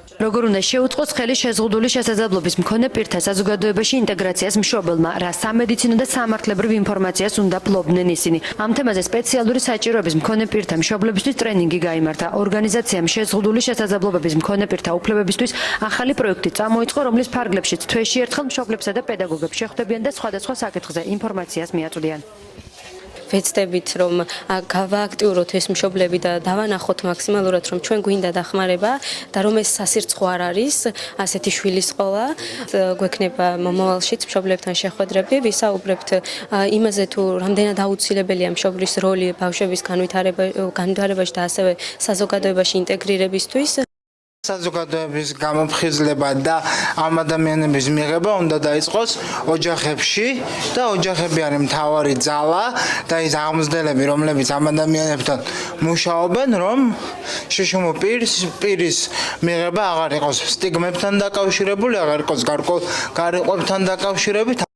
როგორ უნდა შეუწყოს ხელი შეზღუდული შესაძლებლობის მქონე პირთა საზოგადოებაში ინტეგრაციას მშობელმა, რა სამედიცინო და სამართლებრივ ინფორმაციას უნდა ფლობდნენ ისინი. ამ თემაზე სპეციალური საჭიროების მქონე პირთა მშობლებისთვის ტრენინგი გაიმართა. ორგანიზაციამ შეზღუდული შესაძლებლობების მქონე პირთა უფლებებისთვის ახალი პროექტი წამოიწყო, რომლის ფარგლებშიც თვეში ერთხელ მშობლებსა და პედაგოგებს შეხვდებიან და სხვადასხვა საკითხზე ინფორმაციას მიაწვდიან. ვეცდებით რომ გავააქტიუროთ ეს მშობლები და დავანახოთ მაქსიმალურად რომ ჩვენ გვინდა დახმარება და რომ ეს სასირცხო არ არის ასეთი შვილის ყოლა გვექნება მომავალშიც მშობლებთან შეხვედრები ვისაუბრებთ იმაზე თუ რამდენად აუცილებელია მშობლის როლი ბავშვების განვითარებაში და ასევე საზოგადოებაში ინტეგრირებისთვის საზოგადოების გამოფხიზლება და ამ ადამიანების მიღება უნდა დაიწყოს ოჯახებში და ოჯახები არის მთავარი ძალა და ის აღმზრდელები რომლებიც ამ ადამიანებთან მუშაობენ რომ შიშუმო პირის მიღება აღარ იყოს სტიგმებთან დაკავშირებული აღარ იყოს გარკვევებთან დაკავშირებით